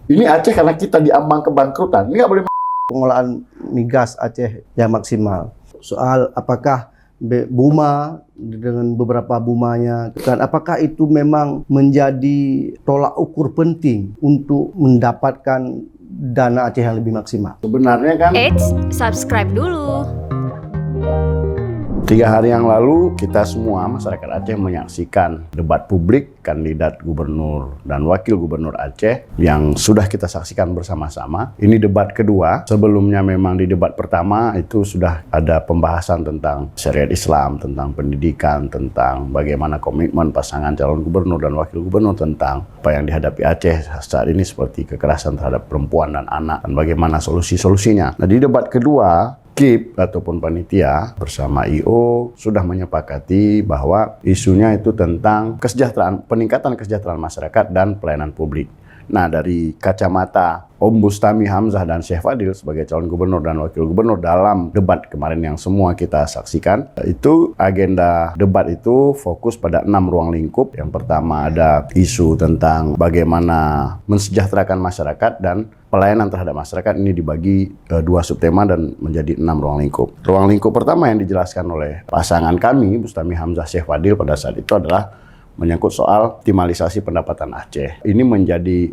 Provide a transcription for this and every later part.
Ini Aceh karena kita diambang kebangkrutan, ini nggak boleh. Pengolahan migas Aceh yang maksimal. Soal apakah Buma dengan beberapa bumanya, dan apakah itu memang menjadi tolak ukur penting untuk mendapatkan dana Aceh yang lebih maksimal? Sebenarnya kan subscribe dulu. 3 hari yang lalu kita semua masyarakat Aceh menyaksikan debat publik kandidat gubernur dan wakil gubernur Aceh yang sudah kita saksikan bersama-sama. Ini debat kedua. Sebelumnya memang di debat pertama itu sudah ada pembahasan tentang syariat Islam, tentang pendidikan, tentang bagaimana komitmen pasangan calon gubernur dan wakil gubernur, tentang apa yang dihadapi Aceh saat ini seperti kekerasan terhadap perempuan dan anak dan bagaimana solusi-solusinya. Nah, di debat kedua KIP ataupun panitia bersama IO sudah menyepakati bahwa isunya itu tentang kesejahteraan, peningkatan kesejahteraan masyarakat dan pelayanan publik. Nah, dari kacamata Om Bustami Hamzah dan Syekh Fadil sebagai calon gubernur dan wakil gubernur dalam debat kemarin yang semua kita saksikan, itu agenda debat itu fokus pada 6 ruang lingkup. Yang pertama ada isu tentang bagaimana mensejahterakan masyarakat dan pelayanan terhadap masyarakat. Ini dibagi 2 subtema dan menjadi 6 ruang lingkup. Ruang lingkup pertama yang dijelaskan oleh pasangan kami, Bustami Hamzah Syekh Fadil pada saat itu adalah menyangkut soal optimalisasi pendapatan Aceh. Ini menjadi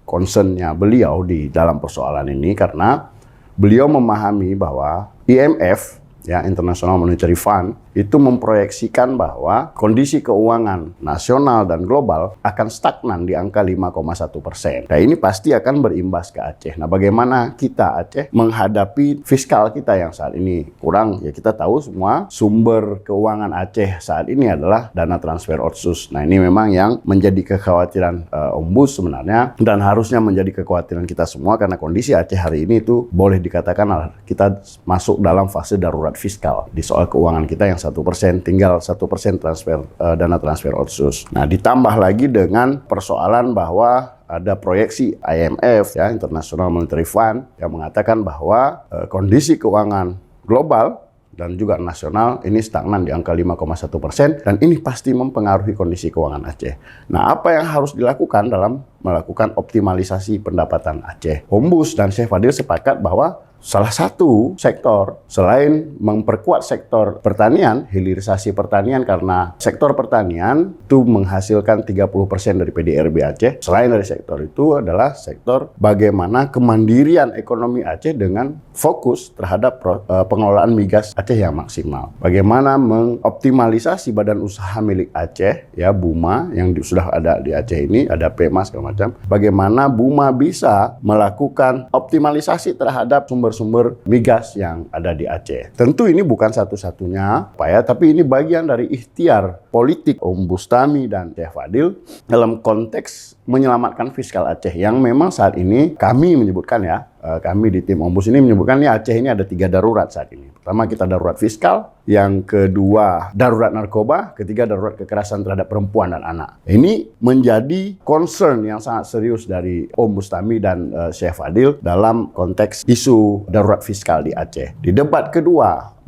concern-nya beliau di dalam persoalan ini karena beliau memahami bahwa IMF, International Monetary Fund, itu memproyeksikan bahwa kondisi keuangan nasional dan global akan stagnan di angka 5,1%. Nah, ini pasti akan berimbas ke Aceh. Nah, bagaimana kita Aceh menghadapi fiskal kita yang saat ini kurang? Ya, kita tahu semua sumber keuangan Aceh saat ini adalah dana transfer otsus. Nah, ini memang yang menjadi kekhawatiran Ombus sebenarnya dan harusnya menjadi kekhawatiran kita semua karena kondisi Aceh hari ini itu boleh dikatakan kita masuk dalam fase darurat fiskal di soal keuangan kita yang 1%, tinggal 1% transfer dana transfer otsus. Nah, ditambah lagi dengan persoalan bahwa ada proyeksi IMF, International Monetary Fund, yang mengatakan bahwa kondisi keuangan global dan juga nasional ini stagnan di angka 5,1% dan ini pasti mempengaruhi kondisi keuangan Aceh. Nah, apa yang harus dilakukan dalam melakukan optimalisasi pendapatan Aceh? Ombus dan Syekh Fadil sepakat bahwa salah satu sektor selain memperkuat sektor pertanian, hilirisasi pertanian karena sektor pertanian itu menghasilkan 30% dari PDRB Aceh. Selain dari sektor itu adalah sektor bagaimana kemandirian ekonomi Aceh dengan fokus terhadap pengelolaan migas Aceh yang maksimal. Bagaimana mengoptimalisasi badan usaha milik Aceh, Buma yang sudah ada di Aceh ini, ada PEMA segala macam. Bagaimana Buma bisa melakukan optimalisasi terhadap sumber migas yang ada di Aceh. Tentu ini bukan satu-satunya upaya, tapi ini bagian dari ikhtiar politik Om Bustami dan Syekh Fadil dalam konteks menyelamatkan fiskal Aceh yang memang saat ini kami menyebutkan kami di tim Ombus ini menyebutkan Aceh ini ada 3 darurat saat ini. Pertama kita darurat fiskal, yang kedua darurat narkoba, ketiga darurat kekerasan terhadap perempuan dan anak. Ini menjadi concern yang sangat serius dari Om Bustami dan Syekh Fadil dalam konteks isu darurat fiskal di Aceh. Di debat kedua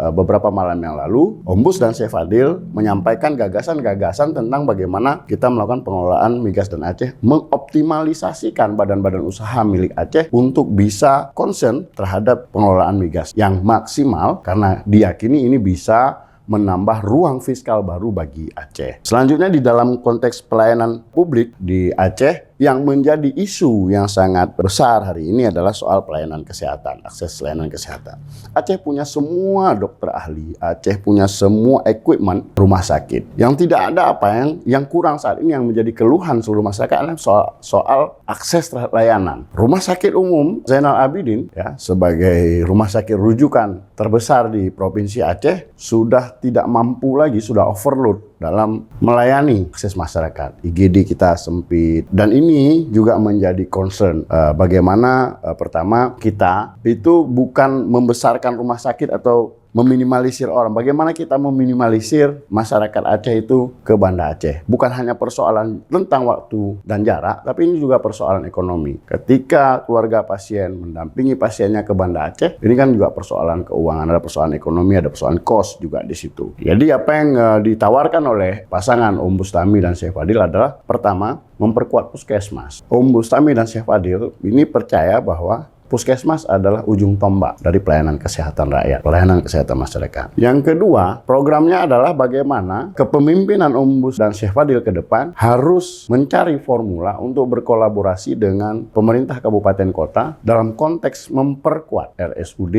beberapa malam yang lalu, Ombus dan Syekh Fadil menyampaikan gagasan-gagasan tentang bagaimana kita melakukan pengelolaan migas dan Aceh, mengoptimalisasikan badan-badan usaha milik Aceh untuk bisa concern terhadap pengelolaan migas yang maksimal karena diyakini ini bisa menambah ruang fiskal baru bagi Aceh. Selanjutnya di dalam konteks pelayanan publik di Aceh, yang menjadi isu yang sangat besar hari ini adalah soal pelayanan kesehatan, akses pelayanan kesehatan. Aceh punya semua dokter ahli, Aceh punya semua equipment rumah sakit. Yang tidak ada yang kurang saat ini yang menjadi keluhan seluruh masyarakat adalah soal akses terhadap layanan. Rumah sakit umum Zainal Abidin sebagai rumah sakit rujukan terbesar di Provinsi Aceh sudah tidak mampu lagi, sudah overload dalam melayani akses masyarakat. IGD kita sempit dan ini juga menjadi concern bagaimana pertama kita itu bukan membesarkan rumah sakit atau meminimalisir orang. Bagaimana kita meminimalisir masyarakat Aceh itu ke Banda Aceh. Bukan hanya persoalan tentang waktu dan jarak, tapi ini juga persoalan ekonomi. Ketika keluarga pasien mendampingi pasiennya ke Banda Aceh, ini kan juga persoalan keuangan, ada persoalan ekonomi, ada persoalan cost juga di situ. Jadi apa yang ditawarkan oleh pasangan Om Bustami dan Syekh Fadil adalah pertama, memperkuat puskesmas. Om Bustami dan Syekh Fadil ini percaya bahwa puskesmas adalah ujung tombak dari pelayanan kesehatan rakyat, pelayanan kesehatan masyarakat. Yang kedua, programnya adalah bagaimana kepemimpinan Om Bus dan Syekh Fadil ke depan harus mencari formula untuk berkolaborasi dengan pemerintah kabupaten kota dalam konteks memperkuat RSUD.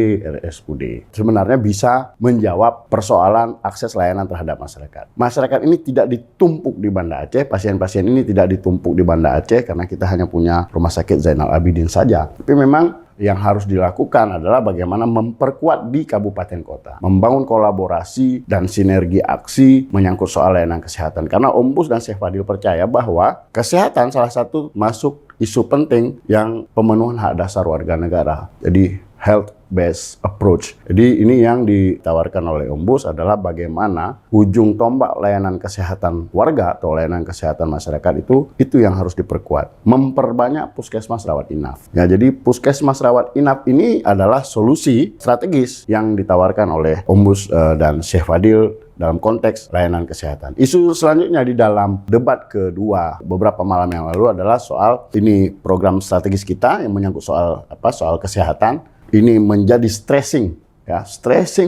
Sebenarnya bisa menjawab persoalan akses layanan terhadap masyarakat. Masyarakat ini tidak ditumpuk di Banda Aceh, pasien-pasien ini tidak ditumpuk di Banda Aceh karena kita hanya punya Rumah Sakit Zainal Abidin saja. Tapi memang yang harus dilakukan adalah bagaimana memperkuat di kabupaten kota, membangun kolaborasi dan sinergi aksi menyangkut soal layanan kesehatan. Karena Om Bus dan Syekh Fadil percaya bahwa kesehatan salah satu masuk isu penting yang pemenuhan hak dasar warga negara. Jadi health-based approach. Jadi ini yang ditawarkan oleh Om Bus adalah bagaimana ujung tombak layanan kesehatan warga atau layanan kesehatan masyarakat itu yang harus diperkuat. Memperbanyak puskesmas rawat inap. Ya, jadi puskesmas rawat inap ini adalah solusi strategis yang ditawarkan oleh Om Bus dan Syekh Fadil dalam konteks layanan kesehatan. Isu selanjutnya di dalam debat kedua beberapa malam yang lalu adalah soal ini program strategis kita yang menyangkut soal kesehatan. Ini menjadi stressing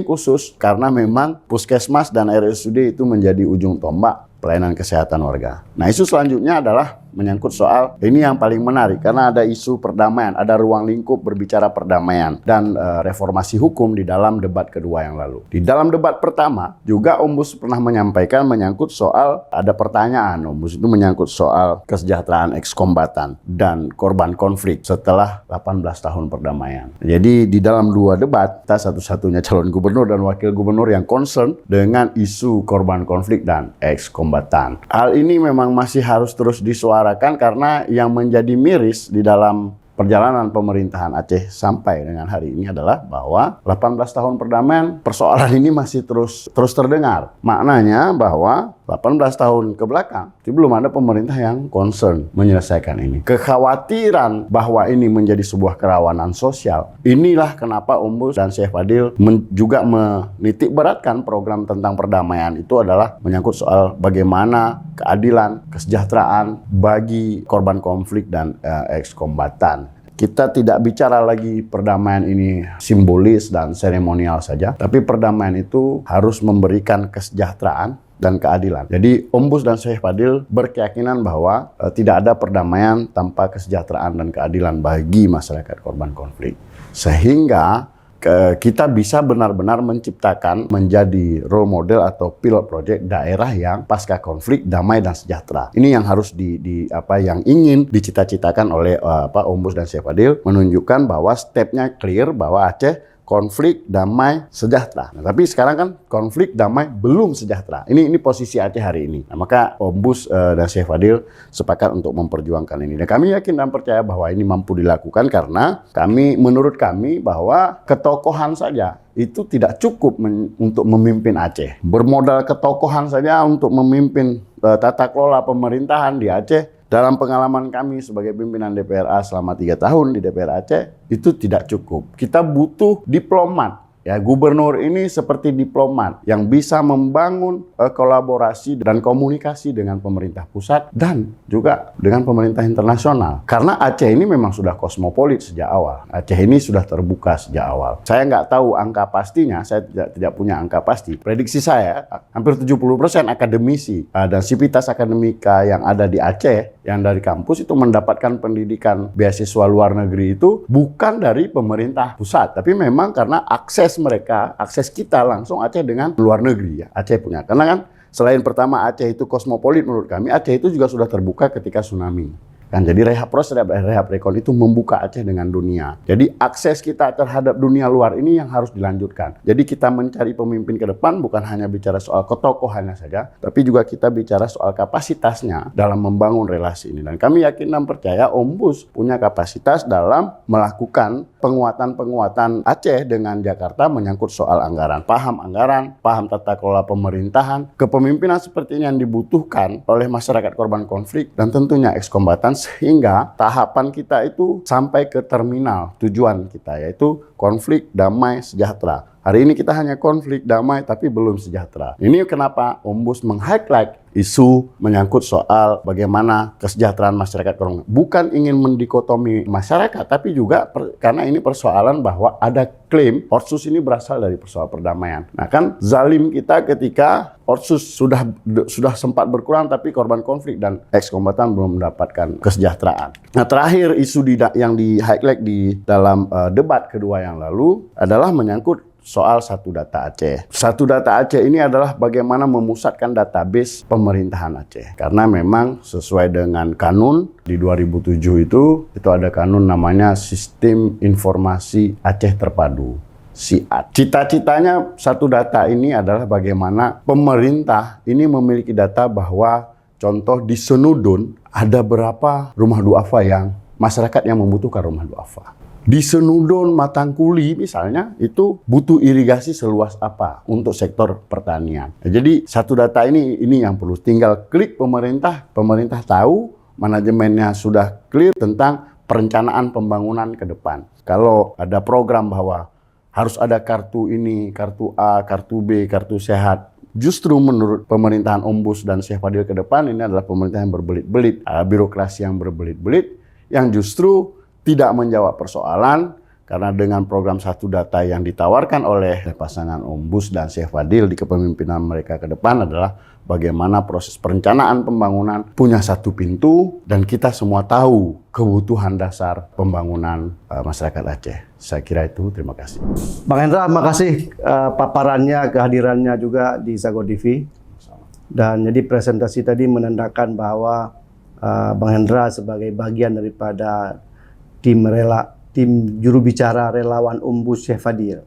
khusus karena memang puskesmas dan RSUD itu menjadi ujung tombak pelayanan kesehatan warga. Nah, isu selanjutnya adalah menyangkut soal ini yang paling menarik karena ada isu perdamaian, ada ruang lingkup berbicara perdamaian dan reformasi hukum di dalam debat kedua yang lalu. Di dalam debat pertama juga Om Bus pernah menyampaikan menyangkut soal ada pertanyaan Om Bus itu menyangkut soal kesejahteraan ekskombatan dan korban konflik setelah 18 tahun perdamaian. Jadi di dalam dua debat kita satu-satunya calon gubernur dan wakil gubernur yang concern dengan isu korban konflik dan ekskombatan. Hal ini memang masih harus terus disuarakan karena yang menjadi miris di dalam perjalanan pemerintahan Aceh sampai dengan hari ini adalah bahwa 18 tahun perdamaian persoalan ini masih terus terdengar. Maknanya bahwa 18 tahun ke belakang itu belum ada pemerintah yang concern menyelesaikan ini. Kekhawatiran bahwa ini menjadi sebuah kerawanan sosial, inilah kenapa Om Bus dan Syekh Fadil juga menitik beratkan program tentang perdamaian itu adalah menyangkut soal bagaimana keadilan, kesejahteraan bagi korban konflik dan ekskombatan. Kita tidak bicara lagi perdamaian ini simbolis dan seremonial saja, tapi perdamaian itu harus memberikan kesejahteraan dan keadilan. Jadi Om Bus dan Syekh Fadil berkeyakinan bahwa tidak ada perdamaian tanpa kesejahteraan dan keadilan bagi masyarakat korban konflik. Sehingga kita bisa benar-benar menciptakan menjadi role model atau pilot project daerah yang pasca konflik damai dan sejahtera. Ini yang harus yang ingin dicita-citakan oleh Om Bus dan Syekh Fadil, menunjukkan bahwa stepnya clear bahwa Aceh konflik, damai, sejahtera. Nah, tapi sekarang kan konflik, damai, belum sejahtera. Ini posisi Aceh hari ini. Nah, maka Om Bus dan Syekh Fadil sepakat untuk memperjuangkan ini. Dan kami yakin dan percaya bahwa ini mampu dilakukan karena menurut kami bahwa ketokohan saja itu tidak cukup untuk memimpin Aceh. Bermodal ketokohan saja untuk memimpin tata kelola pemerintahan di Aceh. Dalam pengalaman kami sebagai pimpinan DPRA selama 3 tahun di DPR Aceh, itu tidak cukup. Kita butuh diplomat. Ya, gubernur ini seperti diplomat yang bisa membangun kolaborasi dan komunikasi dengan pemerintah pusat dan juga dengan pemerintah internasional. Karena Aceh ini memang sudah kosmopolit sejak awal. Aceh ini sudah terbuka sejak awal. Saya nggak tahu angka pastinya, saya tidak punya angka pasti. Prediksi saya, hampir 70% akademisi dan sivitas akademika yang ada di Aceh, yang dari kampus itu mendapatkan pendidikan beasiswa luar negeri itu bukan dari pemerintah pusat, tapi memang karena akses kita langsung Aceh dengan luar negeri ya. Aceh punya. Karena kan selain pertama Aceh itu kosmopolit menurut kami, Aceh itu juga sudah terbuka ketika tsunami. Kan jadi proses rehab rekon itu membuka Aceh dengan dunia. Jadi akses kita terhadap dunia luar ini yang harus dilanjutkan. Jadi kita mencari pemimpin ke depan bukan hanya bicara soal ketokohannya saja, tapi juga kita bicara soal kapasitasnya dalam membangun relasi ini. Dan kami yakin dan percaya Ombus punya kapasitas dalam melakukan penguatan Aceh dengan Jakarta menyangkut soal anggaran, paham tata kelola pemerintahan, kepemimpinan seperti ini yang dibutuhkan oleh masyarakat korban konflik dan tentunya ekskombatan, sehingga tahapan kita itu sampai ke terminal tujuan kita, yaitu konflik, damai, sejahtera. Hari ini kita hanya konflik, damai, tapi belum sejahtera. Ini kenapa Ombus meng-highlight isu menyangkut soal bagaimana kesejahteraan masyarakat korban. Bukan ingin mendikotomi masyarakat, tapi juga karena ini persoalan bahwa ada klaim Otsus ini berasal dari persoalan perdamaian. Nah kan zalim kita ketika Otsus sudah sempat berkurang, tapi korban konflik dan ekskombatan belum mendapatkan kesejahteraan. Nah terakhir isu yang di-highlight di dalam debat kedua yang lalu adalah menyangkut soal Satu Data Aceh. Satu Data Aceh ini adalah bagaimana memusatkan database pemerintahan Aceh. Karena memang sesuai dengan kanun di 2007 itu ada kanun namanya Sistem Informasi Aceh Terpadu. SIAT. Cita-citanya Satu Data ini adalah bagaimana pemerintah ini memiliki data bahwa contoh di Senudun ada berapa rumah duafa yang masyarakat yang membutuhkan rumah duafa. Di Senudun Matangkuli misalnya itu butuh irigasi seluas apa untuk sektor pertanian. Nah, jadi Satu Data ini yang perlu tinggal klik pemerintah tahu, manajemennya sudah clear tentang perencanaan pembangunan ke depan. Kalau ada program bahwa harus ada kartu ini, kartu A, kartu B, kartu sehat. Justru menurut pemerintahan Ombus dan Syekh Fadil ke depan ini adalah pemerintahan yang berbelit-belit, birokrasi yang berbelit-belit, yang justru tidak menjawab persoalan, karena dengan program Satu Data yang ditawarkan oleh pasangan Ombus dan Syekh Fadil di kepemimpinan mereka ke depan adalah bagaimana proses perencanaan pembangunan punya satu pintu dan kita semua tahu kebutuhan dasar pembangunan masyarakat Aceh. Saya kira itu, terima kasih. Bang Hendra, makasih paparannya, kehadirannya juga di Sago TV. Dan jadi presentasi tadi menandakan bahwa Bang Hendra sebagai bagian daripada tim juru bicara relawan Ombus Syekh Fadil.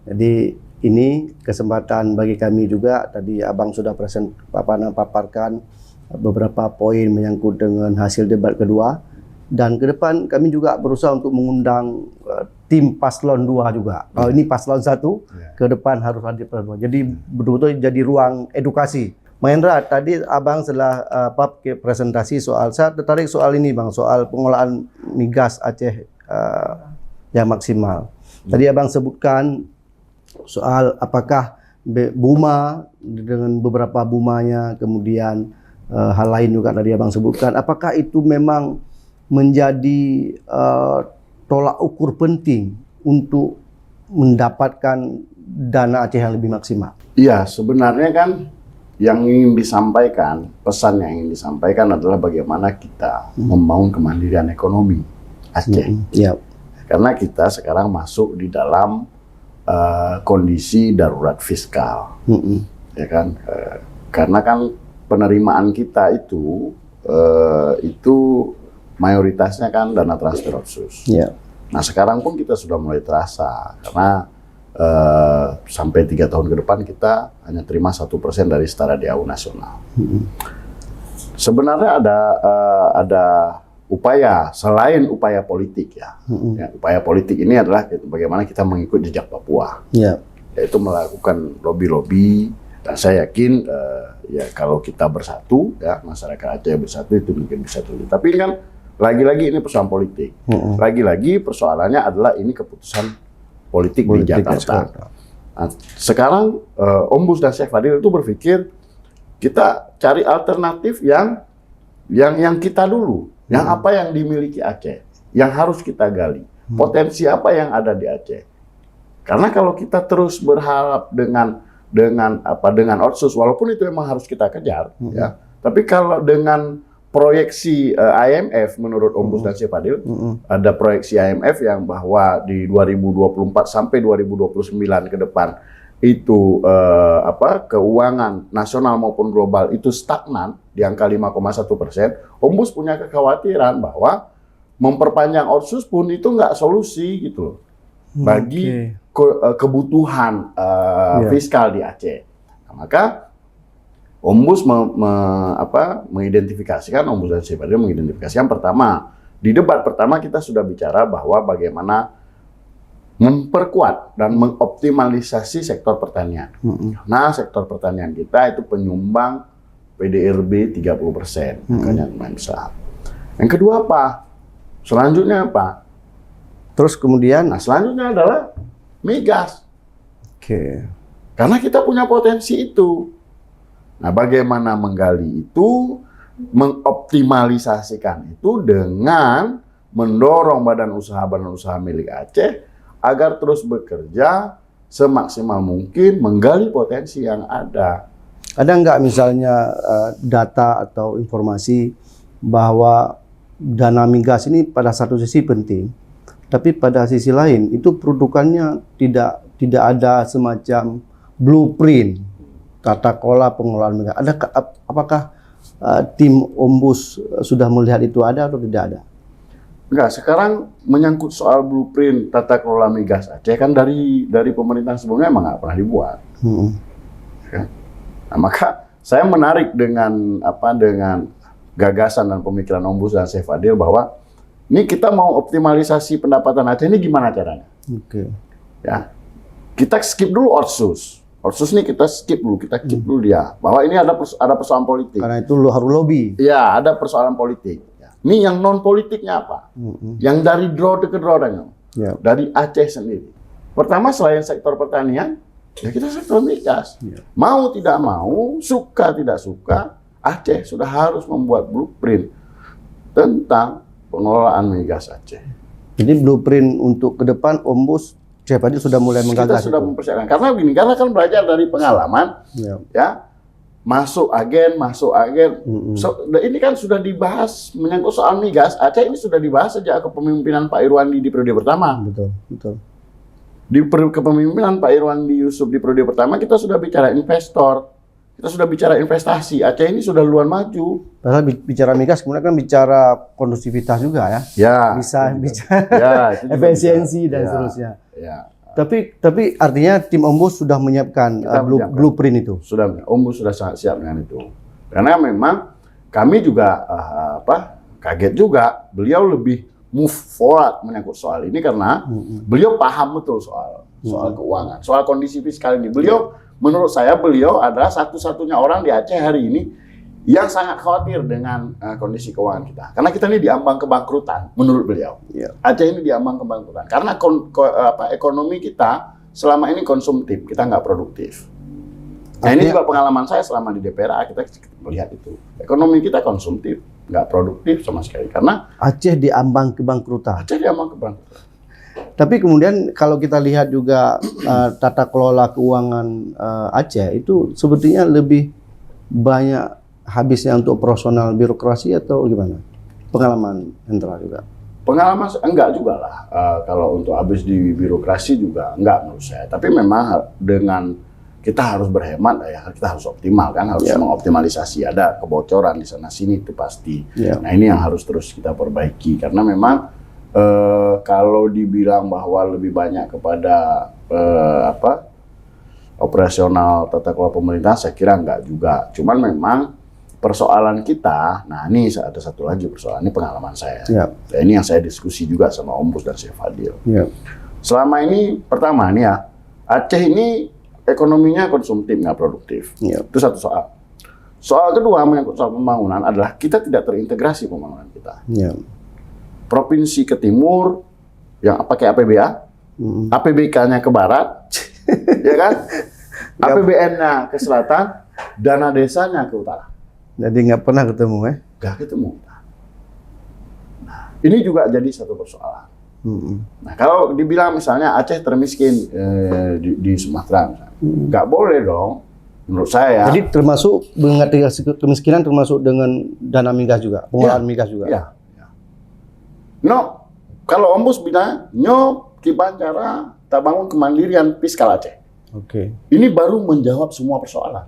Jadi ini kesempatan bagi kami juga. Tadi Abang sudah paparkan beberapa poin menyangkut dengan hasil debat kedua. Dan ke depan kami juga berusaha untuk mengundang tim Paslon 2 juga. Kalau ini Paslon 1, ke depan harus hadir Paslon 2. Jadi betul-betul jadi ruang edukasi. Mahendra, tadi Abang setelah presentasi saya tertarik soal ini Bang, soal pengolahan migas Aceh yang maksimal. Tadi Abang sebutkan soal apakah Buma dengan beberapa Bumanya, kemudian hal lain juga tadi Abang sebutkan, apakah itu memang menjadi tolak ukur penting untuk mendapatkan dana Aceh yang lebih maksimal? Iya, sebenarnya kan yang ingin disampaikan, pesan yang ingin disampaikan adalah bagaimana kita membangun kemandirian ekonomi Aceh. Karena kita sekarang masuk di dalam kondisi darurat fiskal, ya kan? Karena kan penerimaan kita itu mayoritasnya kan dana transfer Otsus. Nah sekarang pun kita sudah mulai terasa karena sampai 3 tahun ke depan kita hanya terima 1% dari setara DAU nasional. Sebenarnya ada upaya selain upaya politik ya. Upaya politik ini adalah bagaimana kita mengikuti jejak Papua, yaitu melakukan lobby-lobby. Dan saya yakin ya kalau kita bersatu, ya masyarakat Aceh bersatu itu mungkin bisa terjadi. Tapi kan lagi-lagi ini persoalan politik. Lagi-lagi persoalannya adalah ini keputusan politik di Jakarta. Nah, sekarang Ombus dan Syekh Fadil itu berpikir kita cari alternatif yang kita dulu, yang apa yang dimiliki Aceh, yang harus kita gali, potensi apa yang ada di Aceh. Karena kalau kita terus berharap dengan Otsus, walaupun itu memang harus kita kejar, ya. Tapi kalau dengan proyeksi IMF menurut Ombus dan Syekh Fadil, ada proyeksi IMF yang bahwa di 2024 sampai 2029 ke depan itu keuangan nasional maupun global itu stagnan di angka 5,1%, Ombus punya kekhawatiran bahwa memperpanjang otsus pun itu nggak solusi gitu loh bagi kebutuhan fiskal di Aceh. Nah, maka Ombus mengidentifikasikan, Ombus dan Syed Fadil mengidentifikasikan pertama, di debat pertama kita sudah bicara bahwa bagaimana memperkuat dan mengoptimalisasi sektor pertanian. Nah, sektor pertanian kita itu penyumbang PDRB 30%, makanya lumayan besar. Yang kedua apa? Selanjutnya apa? Terus kemudian, Nah, selanjutnya adalah migas. oke. Karena kita punya potensi itu. Nah, bagaimana menggali itu, mengoptimalisasikan itu dengan mendorong badan usaha milik Aceh agar terus bekerja semaksimal mungkin menggali potensi yang ada. Ada nggak misalnya data atau informasi bahwa dana migas ini pada satu sisi penting, tapi pada sisi lain itu peruntukannya tidak ada semacam blueprint tata kelola pengelolaan migas. Apakah tim Ombus sudah melihat itu ada atau tidak ada? Enggak, sekarang menyangkut soal blueprint tata kelola migas Aceh kan dari pemerintahan sebelumnya emang nggak pernah dibuat. Ya. Nah, maka saya menarik dengan gagasan dan pemikiran Ombus dan Syed Fadil bahwa ini kita mau optimalisasi pendapatan Aceh ini gimana caranya? Oke. Ya, kita skip dulu otsus. Otsus ini kita skip dulu, kita keep dulu dia. Bahwa ini ada persoalan politik. Karena itu harus lobby. Ya, ada persoalan politik. Ini yang non politiknya apa? Yang dari draw ke draw dari Aceh sendiri. Pertama selain sektor pertanian, ya kita sektor migas. Mau tidak mau, suka tidak suka, Aceh sudah harus membuat blueprint tentang pengelolaan migas Aceh. Jadi blueprint untuk ke depan Ombus Syed Fadil sudah mulai menggagas. Kita sudah mempersiapkan. Karena kan belajar dari pengalaman, ya. Masuk agen. Ini kan sudah dibahas menyangkut soal migas. Aceh ini sudah dibahas sejak kepemimpinan Pak Irwandi di periode pertama. Betul. Di kepemimpinan Pak Irwandi Yusuf di periode pertama kita sudah bicara investor, kita sudah bicara investasi. Aceh ini sudah duluan maju. Padahal bicara migas kemudian kan bicara kondusivitas juga ya. Ya. Bisa bicara efisiensi dan seterusnya. Ya. Tapi artinya tim Ombus sudah menyiapkan blueprint itu. Sudah, Ombus sudah sangat siap dengan itu. Karena memang kami juga kaget juga beliau lebih move forward menyangkut soal ini karena beliau paham betul soal keuangan, soal kondisi fiskal ini. Menurut saya beliau adalah satu-satunya orang di Aceh hari ini yang sangat khawatir dengan kondisi keuangan kita. Karena kita ini diambang kebangkrutan, menurut beliau. Aceh ini diambang kebangkrutan. Karena ekonomi kita selama ini konsumtif, kita nggak produktif. Nah, ini juga pengalaman saya selama di DPRA, kita melihat itu. Ekonomi kita konsumtif, nggak produktif sama sekali. Karena Aceh diambang kebangkrutan. Aceh diambang kebangkrutan. Tapi kemudian kalau kita lihat juga tata kelola keuangan Aceh itu sepertinya lebih banyak habisnya untuk operasional birokrasi atau gimana? Pengalaman Hendra juga? Pengalaman enggak juga lah. Kalau untuk habis di birokrasi juga enggak menurut saya. Tapi memang dengan kita harus berhemat ya, kita harus optimal kan, harus mengoptimalisasi. Ada kebocoran di sana sini itu pasti. Nah, ini yang harus terus kita perbaiki karena memang kalau dibilang bahwa lebih banyak kepada operasional tata kelola pemerintah, saya kira enggak juga. Cuman memang persoalan kita, nah ini ada satu lagi persoalan, ini pengalaman saya. Nah, ini yang saya diskusi juga sama Ombus dan Syed Fadil. Selama ini, pertama nih ya, Aceh ini ekonominya konsumtif, nggak produktif. Itu satu soal. Soal kedua, menyangkut soal pembangunan adalah kita tidak terintegrasi pembangunan kita. Provinsi ke timur, yang pakai APBA, APBK-nya ke barat, ya kan? APBN-nya ke selatan, dana desanya ke utara. Jadi nggak pernah ketemu Nggak ketemu. Nah, ini juga jadi satu persoalan. Nah, kalau dibilang misalnya Aceh termiskin di Sumatera, misalnya, nggak boleh dong, menurut saya. Jadi termasuk mengerti kemiskinan termasuk dengan dana migas juga, pengelolaan migas juga. Ya. No, kalau Ombus bilang, Kiban cara tak bangun kemandirian fiskal Aceh. Oke. Ini baru menjawab semua persoalan.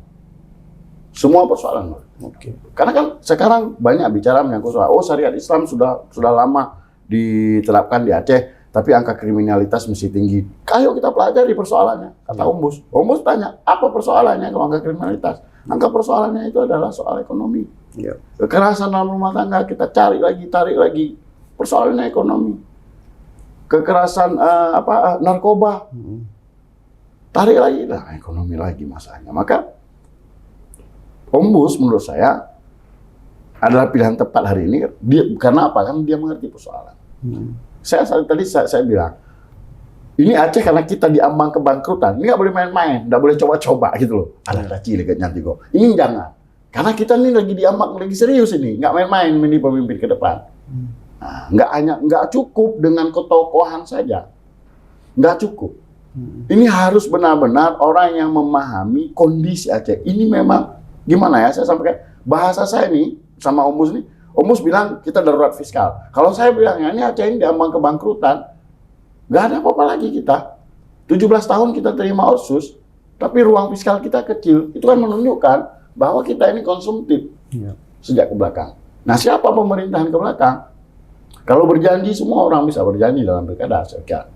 Semua persoalan. Oke. Karena kan sekarang banyak bicara menyangkut soal, syariat Islam sudah lama diterapkan di Aceh, tapi angka kriminalitas masih tinggi. Ayo kita pelajari persoalannya, kata Ombus. Ombus tanya, apa persoalannya kalau angka kriminalitas? Angka persoalannya itu adalah soal ekonomi. Ya. Kekerasan dalam rumah tangga kita tarik lagi. Persoalannya ekonomi. Kekerasan narkoba. Tarik lagi, nah ekonomi lagi masalahnya. Maka Ombus menurut saya adalah pilihan tepat hari ini. Karena apa? Kan dia mengerti persoalan. Saya bilang, ini Aceh karena kita diambang kebangkrutan, ini nggak boleh main-main, nggak boleh coba-coba gitu loh. Ada cilik nanti kok. Ini jangan. Karena kita ini lagi diambang, lagi serius ini, nggak main-main ini pemimpin ke depan. Nah, nggak cukup dengan ketokohan saja, nggak cukup. Ini harus benar-benar orang yang memahami kondisi Aceh. Ini memang gimana ya? Saya sampaikan bahasa saya nih sama Ombus nih. Ombus bilang kita darurat fiskal. Kalau saya bilang ya ini Aceh ini diambang kebangkrutan, nggak ada apa-apa lagi kita. 17 tahun kita terima otsus, tapi ruang fiskal kita kecil. Itu kan menunjukkan bahwa kita ini konsumtif sejak ke belakang. Nah, siapa pemerintahan ke belakang? Kalau berjanji, semua orang bisa berjanji dalam pilkada,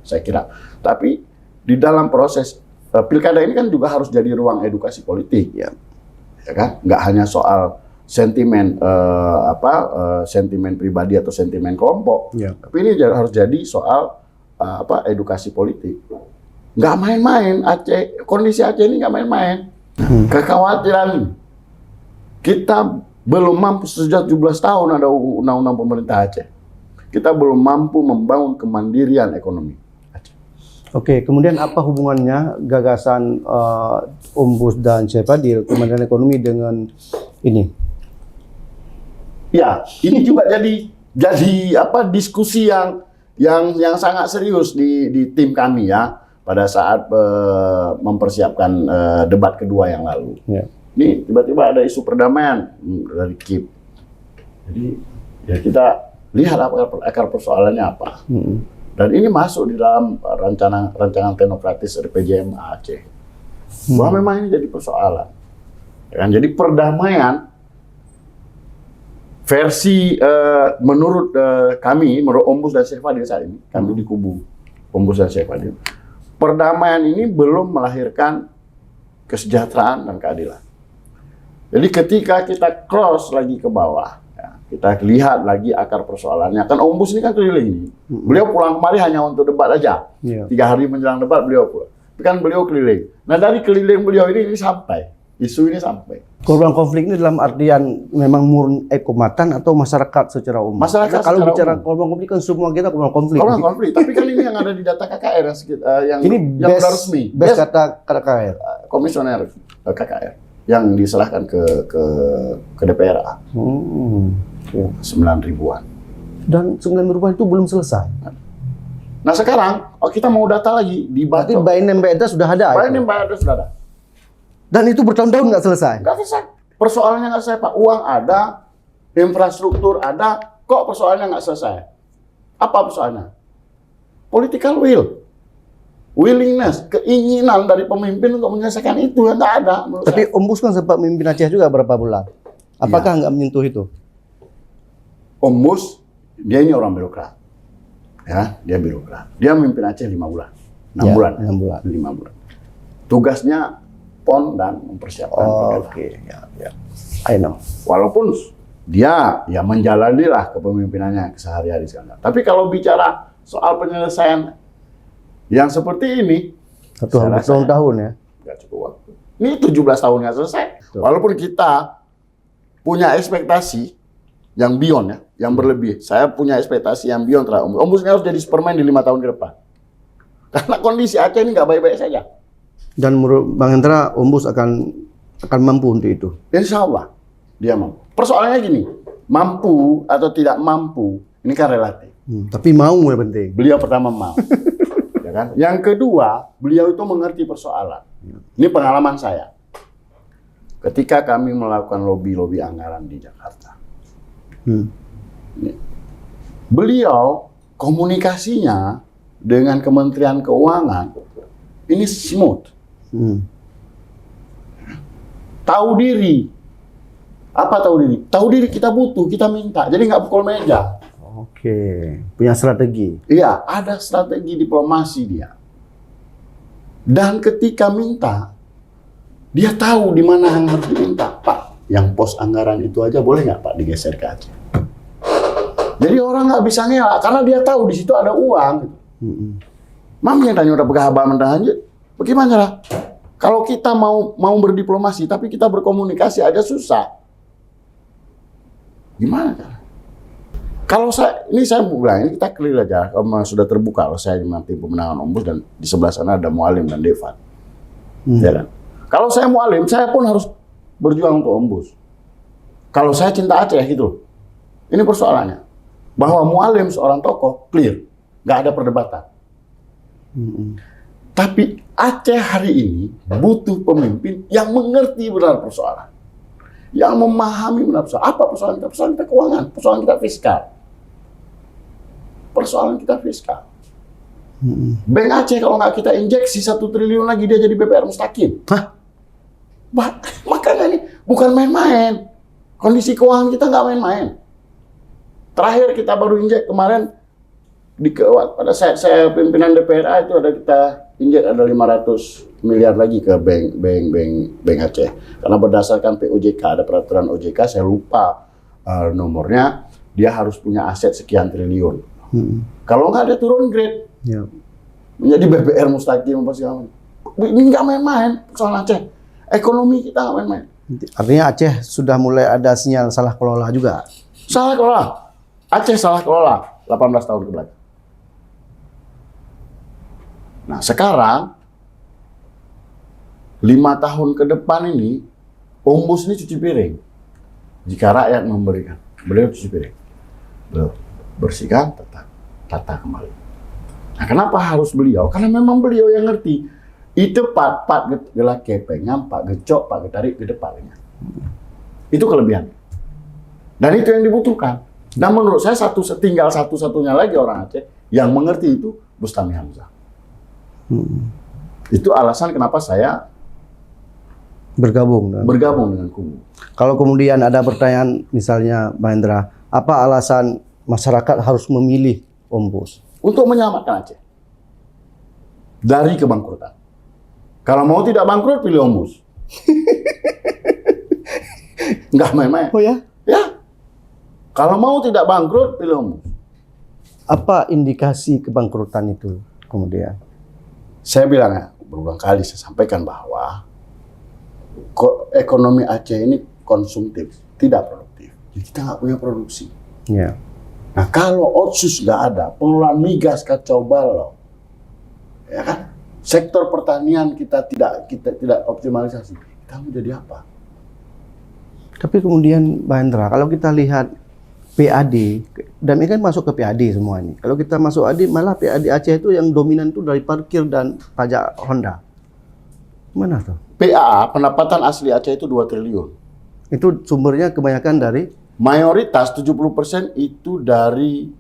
saya kira. Tapi di dalam proses pilkada ini kan juga harus jadi ruang edukasi politik, ya kan? Nggak hanya soal sentimen sentimen pribadi atau sentimen kelompok, tapi ini harus jadi soal edukasi politik. Nggak main-main Aceh, kondisi Aceh ini nggak main-main. Kekhawatiran kita belum mampu sejak 17 tahun ada undang-undang pemerintah Aceh. Kita belum mampu membangun kemandirian ekonomi Aceh. Oke, kemudian apa hubungannya gagasan Ombus dan Syekh Fadil Kementerian Ekonomi dengan ini? Ya, ini juga jadi diskusi yang sangat serius di tim kami ya pada saat mempersiapkan debat kedua yang lalu. Ya. Ini tiba-tiba ada isu perdamaian dari KIP. Jadi ya kita lihat akar persoalannya apa. Dan ini masuk di dalam rancangan teknokratis RPJM Aceh. Bahwa memang ini jadi persoalan. Ya, jadi perdamaian versi menurut kami, menurut Ombus dan Syekh Fadil saat ini, kami di kubu Ombus dan Syekh Fadil, perdamaian ini belum melahirkan kesejahteraan dan keadilan. Jadi ketika kita cross lagi ke bawah, ya, kita lihat lagi akar persoalannya. Kan Ombus ini kan keliling. Beliau pulang kemari hanya untuk debat aja. 3 hari menjelang debat beliau pulang. Tapi kan beliau keliling. Nah dari keliling beliau ini sampai, isu ini sampai. Korban konflik ini dalam artian memang murni ekomatan atau masyarakat secara umum? Masyarakat kalau secara bicara umum. Korban konflik kan semua kita korban konflik. Korban konflik, tapi kan ini yang ada di data KKR yang ini yang udah resmi. Best kata KKR. Komisioner KKR yang diserahkan ke DPR. 9 ribuan. Dan 9 ribuan itu belum selesai. Nah sekarang, kita mau data lagi dibaca. Berarti Bainem Beda sudah ada. Bainem Beda sudah ada. Dan itu bertahun-tahun nggak selesai? Nggak selesai. Persoalannya nggak selesai, Pak. Uang ada, infrastruktur ada, kok persoalannya nggak selesai? Apa persoalannya? Political will. Willingness, keinginan dari pemimpin untuk menyelesaikan itu nggak ada. Tapi Ombus kan sempat memimpin Aceh juga berapa bulan. Apakah nggak menyentuh itu? Ombus, dia ini orang birokrat. Ya, dia birokrat. Dia memimpin Aceh 5 bulan. 6 bulan. 5 bulan. Tugasnya PON dan mempersiapkan. Oke. Ya. I know. Walaupun dia ya menjalanilah kepemimpinannya sehari-hari sekarang. Tapi kalau bicara soal penyelesaian yang seperti ini, satu tahun ya, nggak cukup waktu. Ini 17 tahun nggak selesai. Betul. Walaupun kita punya ekspektasi yang beyond ya, yang berlebih. Saya punya ekspektasi yang beyond terhadap Ombus. Ombus ini harus jadi Superman di 5 tahun ke depan. Karena kondisi Aceh ini nggak baik-baik saja. Dan menurut Bang Hendra, Ombus akan mampu untuk itu. Insya Allah dia mampu. Persoalannya gini, mampu atau tidak mampu ini kan relatif. Tapi mau yang penting. Beliau pertama mau. Ya kan? Yang kedua, beliau itu mengerti persoalan. Ini pengalaman saya. Ketika kami melakukan lobby anggaran di Jakarta. Beliau komunikasinya dengan Kementerian Keuangan ini smooth. Tahu diri. Apa tahu diri? Tahu diri kita butuh, kita minta. Jadi nggak pukul meja. Oke, punya strategi. Iya, ada strategi diplomasi dia. Dan ketika minta, dia tahu di mana yang harus diminta. Pak, yang pos anggaran itu aja boleh nggak Pak digeser ke Aceh? Jadi orang nggak bisa ngelak karena dia tahu di situ ada uang. Mami yang tanya udah begah aja. Bagaimana lah? Kalau kita mau berdiplomasi tapi kita berkomunikasi aja susah. Gimana kan? Kalau saya mau bilang ini kita clear aja. Kalau sudah terbuka, kalau saya nanti pemenangan Ombus dan di sebelah sana ada Mualim dan Devan, ya kan? Kalau saya Mualim, saya pun harus berjuang untuk Ombus. Kalau saya cinta Aceh gitu, ini persoalannya. Bahwa Mualim seorang tokoh clear, nggak ada perdebatan. Tapi Aceh hari ini butuh pemimpin yang mengerti benar persoalan. Yang memahami benar persoalan. Apa persoalan kita? Persoalan kita keuangan, persoalan kita fiskal. Persoalan kita fiskal. Bank Aceh kalau nggak kita injeksi 1 triliun lagi dia jadi BPR mustaqim. Hah? Makanya ini bukan main-main. Kondisi keuangan kita nggak main-main. Terakhir kita baru injek kemarin pada saya pimpinan DPRA itu ada kita injek ada 500 miliar lagi ke bank Aceh. Karena berdasarkan POJK ada peraturan OJK saya lupa nomornya dia harus punya aset sekian triliun. Kalau nggak dia turun grade. Menjadi BPR mustaqim apa segala macam. Ini nggak main-main soal Aceh. Ekonomi kita nggak main-main. Artinya Aceh sudah mulai ada sinyal salah kelola juga. Salah kelola. Aceh salah kelola 18 tahun ke belakang. Nah sekarang 5 tahun ke depan ini Ombus ini cuci piring. Jika rakyat memberikan, beliau cuci piring. Beliau bersihkan, tata kembali. Nah kenapa harus beliau? Karena memang beliau yang ngerti. Itu Pak gelak kepengam, Pak gecok, Pak getarik ke depannya. Itu kelebihan. Dan itu yang dibutuhkan. Dan menurut saya tinggal satu-satunya lagi orang Aceh yang mengerti itu Bustami Hamzah. Itu alasan kenapa saya bergabung dengan kubu. Kalau kemudian ada pertanyaan misalnya Pak Hendra, apa alasan masyarakat harus memilih Ombus? Untuk menyelamatkan Aceh dari kebangkrutan. Kalau mau tidak bangkrut pilih Ombus. Nggak main-main. Oh ya? Ya. Kalau mau tidak bangkrut pilih Ombus. Apa indikasi kebangkrutan itu kemudian? Saya bilang ya, berulang kali saya sampaikan bahwa ekonomi Aceh ini konsumtif, tidak produktif. Jadi kita nggak punya produksi. Ya. Nah kalau otsus nggak ada, pengelolaan migas kacau balau, ya kan? Sektor pertanian kita tidak optimalisasi. Kita mau jadi apa? Tapi kemudian Pak Hendra, kalau kita lihat PAD, dan ini kan masuk ke PAD semua ini. Kalau kita masuk AD, malah PAD Aceh itu yang dominan itu dari parkir dan pajak Honda. Mana tuh? PAA, pendapatan asli Aceh itu 2 triliun. Itu sumbernya kebanyakan dari? Mayoritas 70% itu dari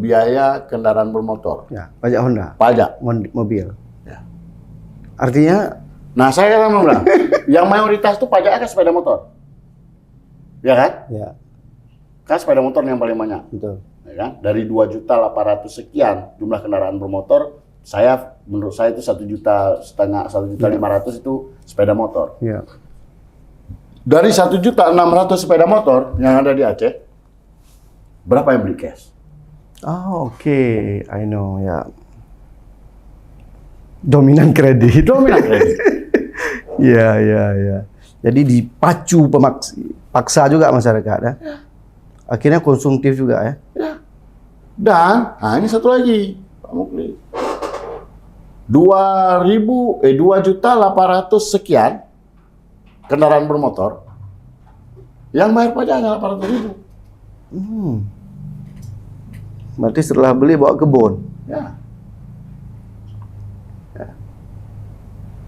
biaya kendaraan bermotor. Ya, pajak Honda. Pajak. Mobil. Ya. Artinya? Nah saya kan bilang, yang mayoritas itu pajaknya kan sepeda motor. Ya kan? Ya. Kan sepeda motor yang paling banyak. Betul. Ya kan? Dari 2.800.000 sekian jumlah kendaraan bermotor, menurut saya itu 1,5 juta itu sepeda motor. Ya. Dari 1,600.000 sepeda motor yang ada di Aceh, berapa yang beli cash? Oh, oke. I know, ya. Dominan kredit. Dominan kredit. Ya. Jadi dipacu paksa juga masyarakat ya. Akhirnya konsumtif juga ya. Ya. Dan, ini satu lagi, Pak Mukli. 2.800.000 sekian kendaraan bermotor yang bayar pajaknya 800.000. Berarti setelah beli bawa kebun. Ya.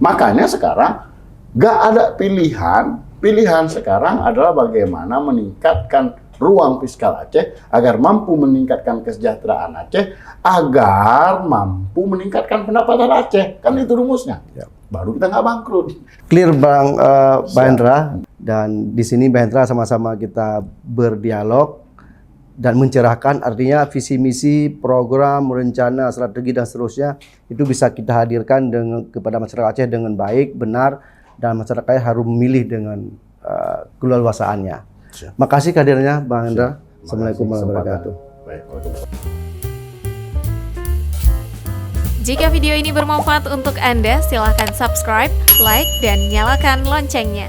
Makanya sekarang gak ada pilihan. Pilihan sekarang adalah bagaimana meningkatkan ruang fiskal Aceh agar mampu meningkatkan kesejahteraan Aceh, agar mampu meningkatkan pendapatan Aceh. Kan itu rumusnya. Ya. baru kita nggak bangkrut. Clear Bang Hendra, dan di sini Bang Hendra sama-sama kita berdialog dan mencerahkan, artinya visi misi, program, rencana, strategi dan seterusnya itu bisa kita hadirkan kepada masyarakat Aceh dengan baik, benar, dan masyarakat harus memilih dengan keleluasaannya. Makasih kehadirannya Bang Hendra. Assalamualaikum warahmatullahi wabarakatuh. Baik. Jika video ini bermanfaat untuk Anda, silakan subscribe, like, dan nyalakan loncengnya.